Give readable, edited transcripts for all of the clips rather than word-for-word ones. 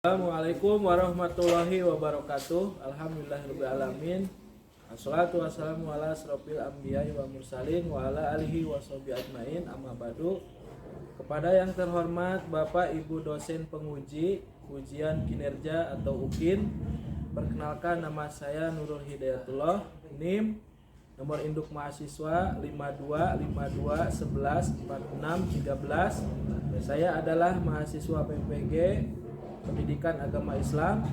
Assalamualaikum warahmatullahi wabarakatuh. Alhamdulillahirrabbilalamin. Assalatu wassalamu ala asrofil anbiya'i wa mursalin wa ala alihi wa sahbihi ajmain, amma ba'du. Kepada yang terhormat Bapak Ibu dosen penguji ujian kinerja atau UKIN, perkenalkan nama saya Nurul Hidayatullah, NIM nomor induk mahasiswa 5252114613. Saya adalah mahasiswa PPG Pendidikan Agama Islam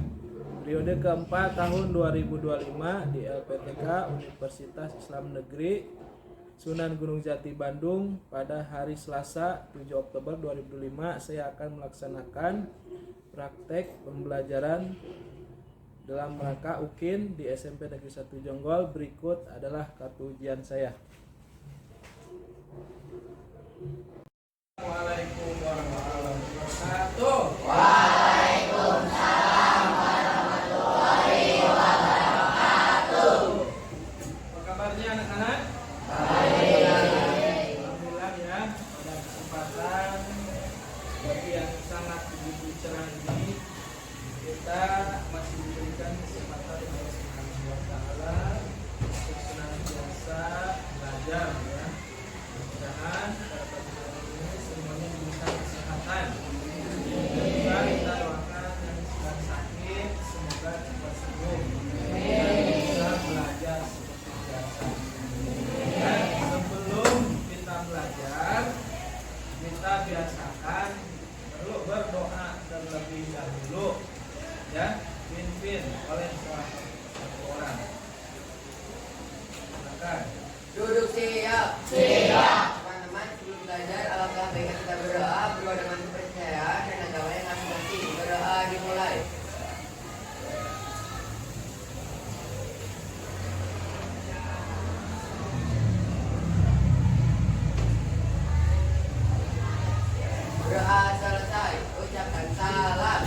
periode keempat tahun 2025 di LPTK Universitas Islam Negeri Sunan Gunung Jati Bandung. Pada hari Selasa 7 Oktober 2025 saya akan melaksanakan praktek pembelajaran dalam rangka UKIN di SMP Negeri 1 Jonggol. Berikut adalah kartu ujian saya. Waalaikumsalam warahmatullahi wabarakatuh. Waalaikumsalam warahmatullahi wabarakatuh. Apa kabarnya anak-anak? Baik. Alhamdulillah ya, pada kesempatan bagi yang sangat begitu cerah ini, kita masih diberikan kesempatan oleh Subhanahu wa Ta'ala untuk senantiasa belajar ya. Mudah-mudahan pada pagi ini semuanya diberikan kesehatan. Juga kita doakan yang sedang sakit semoga cepat sembuh dan bisa belajar seperti biasa. Dan sebelum kita belajar, kita biasakan perlu berdoa terlebih dahulu ya, pimpin oleh satu orang. Silakan. Duduk siap. Siap. Teman-teman, sebelum belajar alangkah baiknya kita berdoa dengan kepercayaan dan agama yang masing-masing. Berdoa dimulai. Berdoa selesai, ucapkan salam.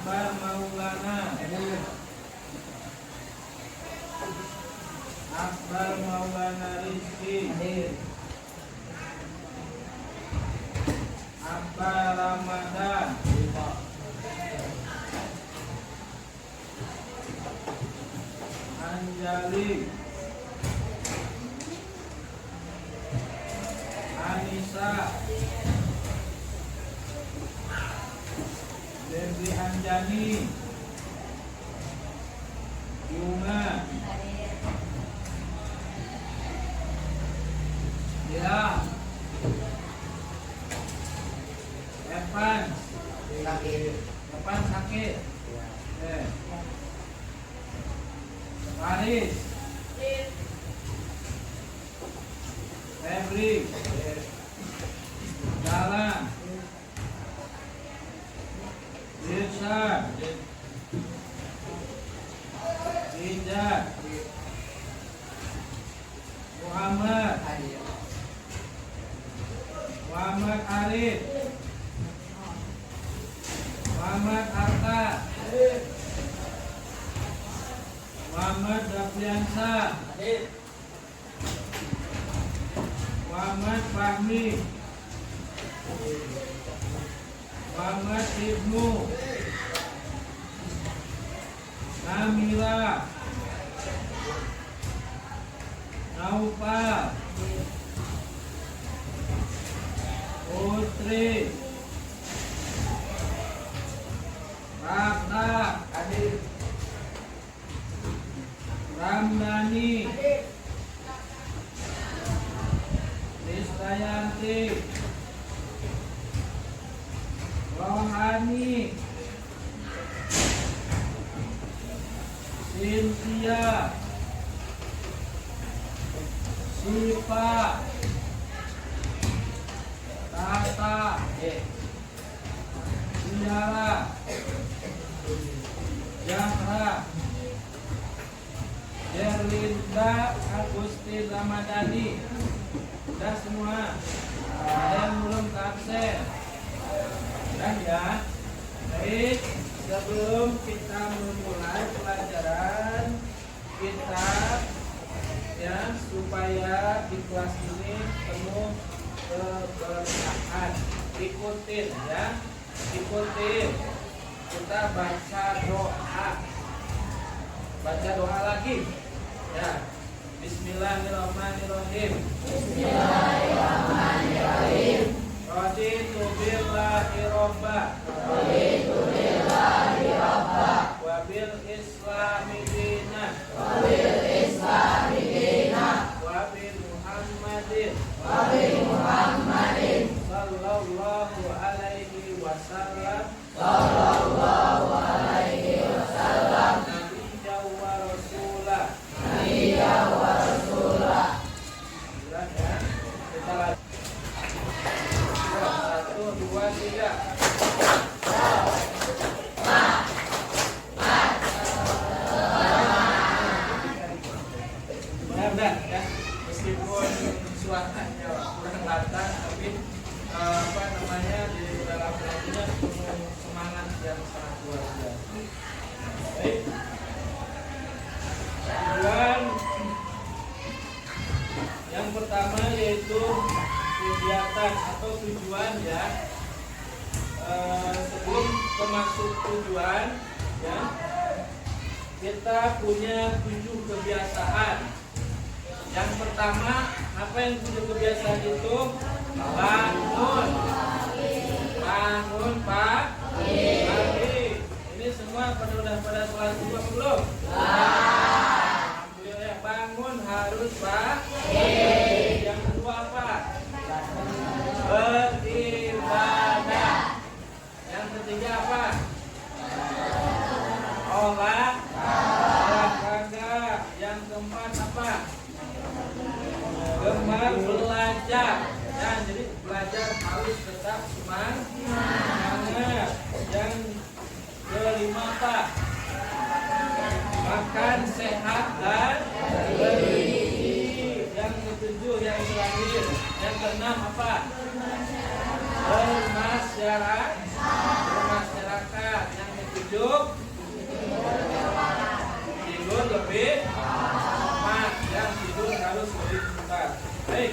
Akbar Maulana. Akbar Maulana Rizki. Akbar Ramadan. Anjali. Anissa. Devi Anjani. Yuna. Ya. Evan. Evan sakit. Paris. Febri. Jalan. Irsyad. Ijat. Muhammad. Muhammad Arif. Muhammad Arta. Muhammad Dafiansa. Muhammad Fahmi. Muhammad Ibnu. Namila. Naufal. Putri. Rata. Ramdhani. Krisdayanti. Rohani. Cynthia. Sipa. Tata. Tiara. Zahra. Erlinda Agustin Ramadhani. Sudah semua. Ada yang belum absen? Sudah ya. Baik, sebelum kita memulai pelajaran kita ya, supaya di kelas ini penuh keberkahan, ikutin ya, ikutin. Kita baca doa. Baca doa lagi ya. Bismillahirrahmanirrahim. Bismillahirrahmanirrahim. Raditu billahi robba. Raditu billahi robba. Wa bil islami dina. Wa bil islami dina. Wa bi Muhammadin. Wa bi Muhammadin. Sallallahu alaihi wasallam. Sallallahu alaihi wasallam. Nabiyya wa rasulah. Nabiyya wa rasulah. Jelas ya. Kita lagi. 1, 2, 3. Benar ya. Meskipun suaranya kurang lantang, tapi di dalam lagunya penuh semangat yang sangat luar biasa. Baik. Tujuan yang pertama yaitu kegiatan atau tujuan ya. Sebelum masuk tujuan ya, kita punya 7 kebiasaan. Yang pertama, apa yang 7 kebiasaan itu? Bangun pagi. Ini semua udah pada sholat subuh belum? Alhamdulillah. Bangun harus pagi. Yang kedua apa? Beribadah. Yang ketiga apa? Olahraga. Yang keempat apa? Gemar belajar. Dan jadi belajar harus tetap semangat. Yang kelima apa? Makan sehat dan bergizi. Yang ketujuh yang terakhir. Yang keenam apa? Bermasyarakat. Yang Tujuh, tidur lebih lama. Yang tidur harus lebih sebentar. Baik.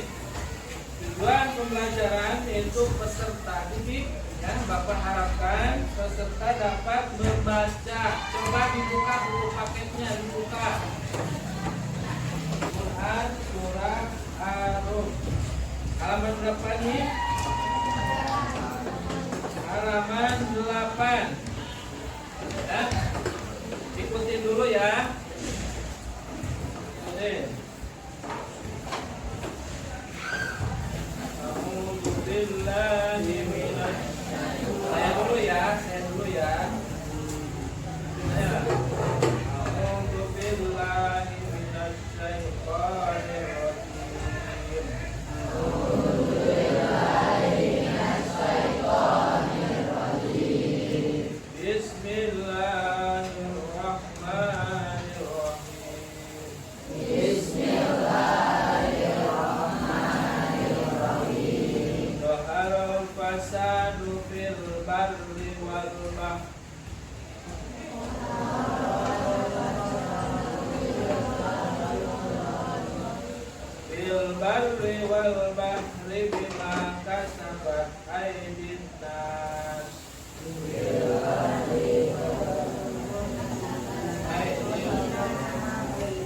Tujuan pembelajaran yaitu peserta didik. Ya, Bapak harapkan peserta dapat membaca. Coba dibuka buku paketnya, dibuka. Quran surah Ar-Rum. Halaman berapa nih? Halaman 8. Ya. Ikutin dulu ya. Oke. A'udzubillahi minasy. Saya dulu ya. A'udzubillahi minasy syaithanir rajim. Dhaharal fasadu fil barri wal bahri. Fil barri wal bahri bima kasabat aydin nas.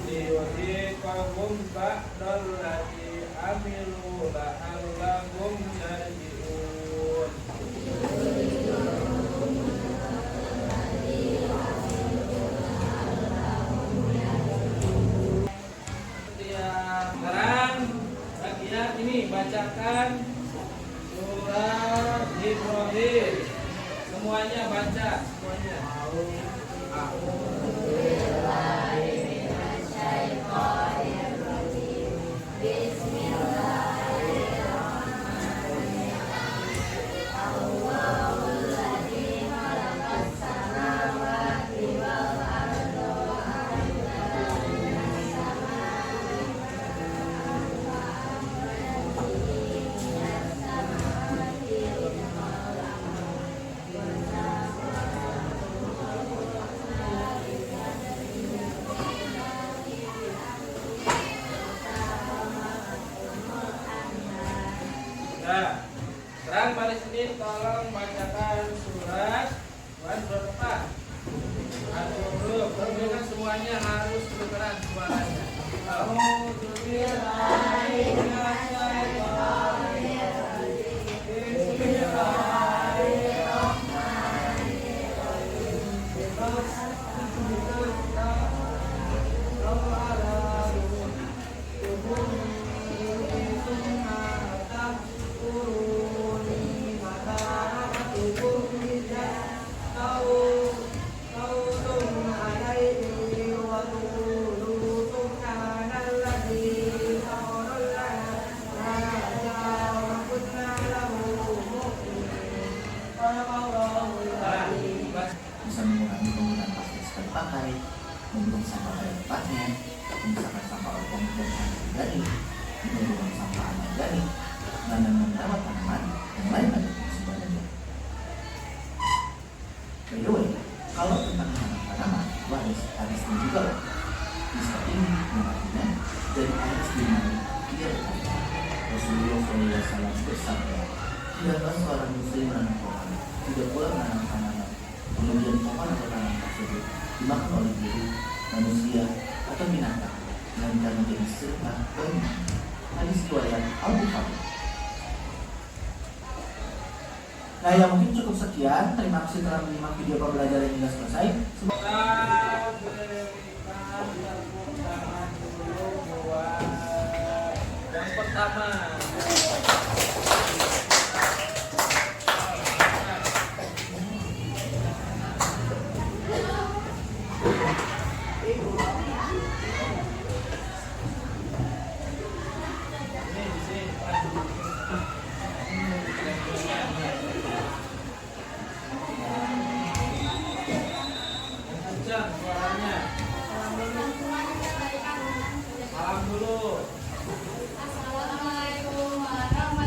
Liwadiqahum ba'dallati amilu la'allahum yarji'un. Sekarang bagian ini bacakan surat Ibrahim. Semuanya baca, semuanya. Nah, sekarang baris ini tolong bacakan surat berapa? Al-Huruf. Tentukan semuanya harus kedengaran suaranya. Bisa mengurangi penggunaan plastik sekali pakai, membuang sampah pada tempatnya, memisahkan sampah organik dan anorganik, membuang sampah anorganik, menanam merawat tanaman, dan lain-lain sebagainya. By the way, kalau tentang menanam tanaman, waris ini juga loh. Lista ini yang artinya dari aris dimana dia berkata, Rasulullah SAW bersabda, tidaklah seorang muslim menanam pohon, tidak pula menanam tanaman, kemudian pohon atau tanaman tersebut dimakan oleh burung, manusia, atau binatang, melainkan menjadi serta bagi. Hadis riwayat Al-Bukhari. Nah, ya mungkin cukup sekian. Terima kasih telah menyimak video pembelajaran hingga selesai. Kita berikan tepuk tangan dulu buat yang pertama. Suaranya. Salam dulu. Assalamualaikum warahmatullahi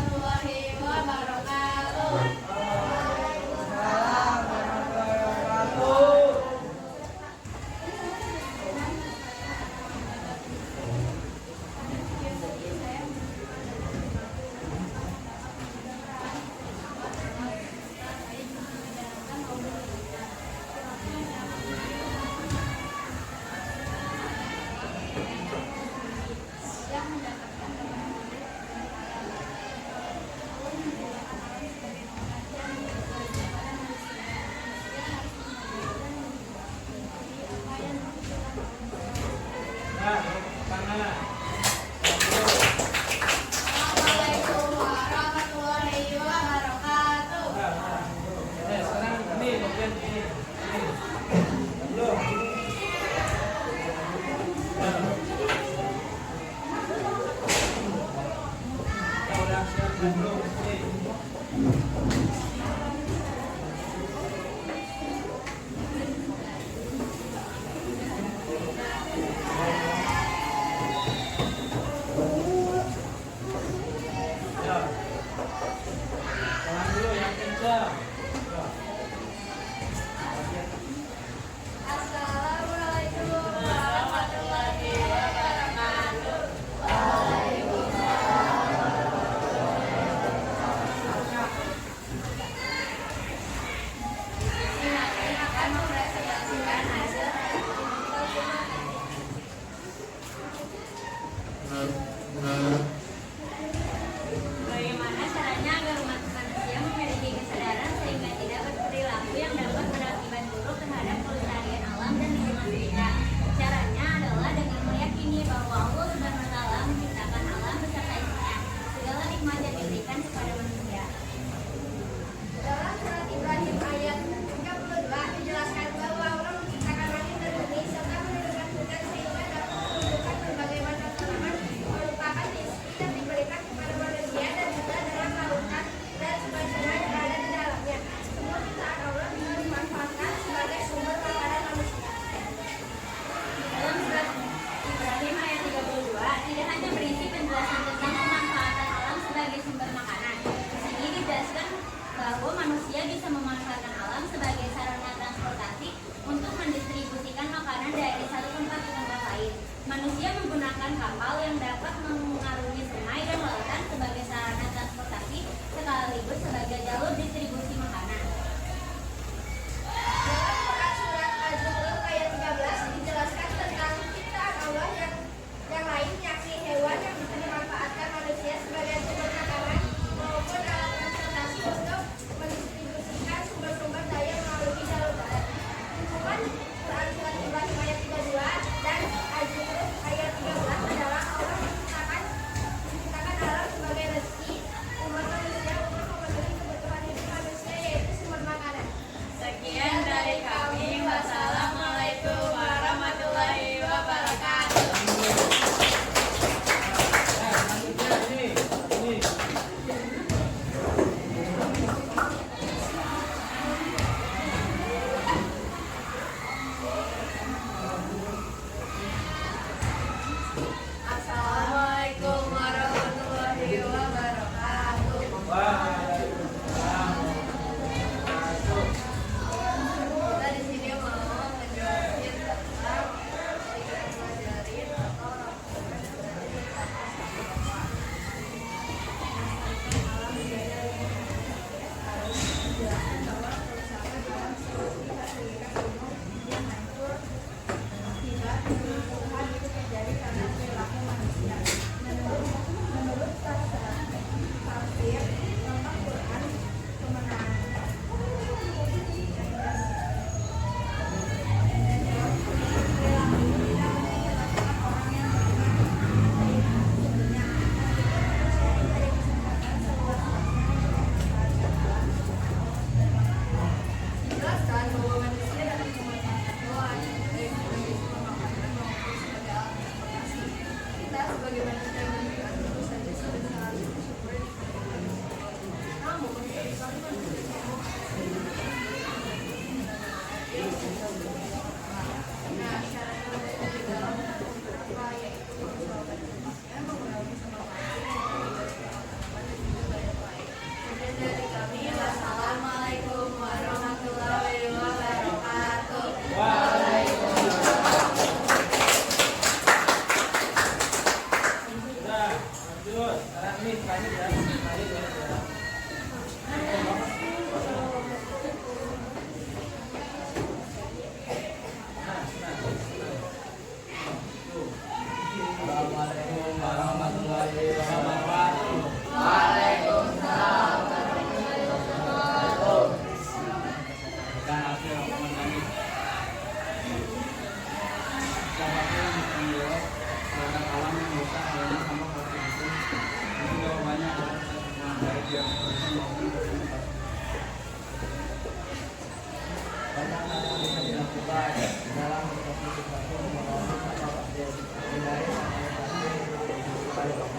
yang bisa dilakukan dalam berkomunikasi melalui apapun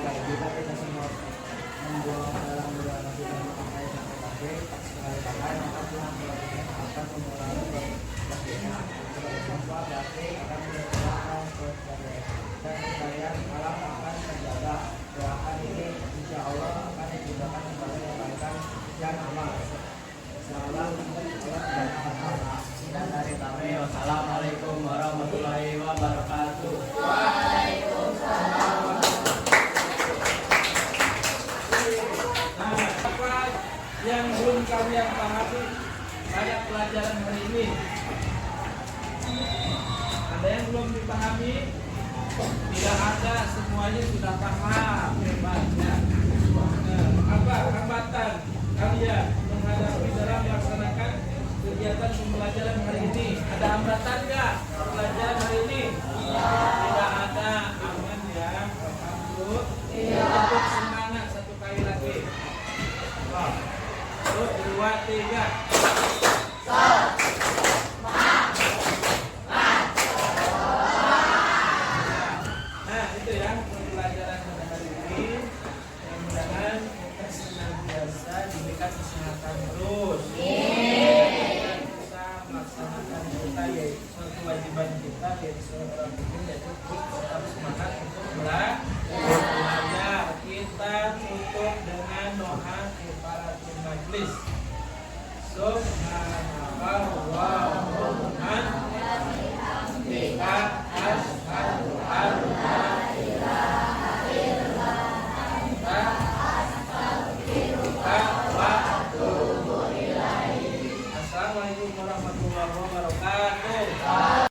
dari kita kita semua membuang dalam berdoa dan memakai sampai sekali pakai maka Tuhan akan mengulangi bagiannya sebagai contoh berarti akan melakukan dan sekalian alam akan terjaga. Doakan ini insya Allah akan digunakan sebagai kebaikan dan amal. Salam Allah dan dari kami. Wassalamualaikum warahmatullahi wabarakatuh. Waalaikumsalam. Nah, apa yang belum kalian pahami pada pelajaran hari ini? Ada yang belum dipahami? Tidak ada, semuanya sudah paham. Hebatnya. Apa hambatan kalian menghadapi dalam melaksanakan kegiatan pembelajaran hari ini? Ada hambatan nggak pelajaran hari ini? Tidak ada. Aman ya. Alhamdulillah. Untuk semangat satu kali lagi. 1, 2, 3. Nah, itu ya pembelajaran pada hari ini. Mudah-mudahan kita senantiasa diberikan kesehatan terus. Dan bisa melaksanakan kita yaitu kewajiban kita yaitu seorang muslim yaitu tetap semangat untuk belajar. Kita tutup dengan doa kifaratul majlis. Subhanallah.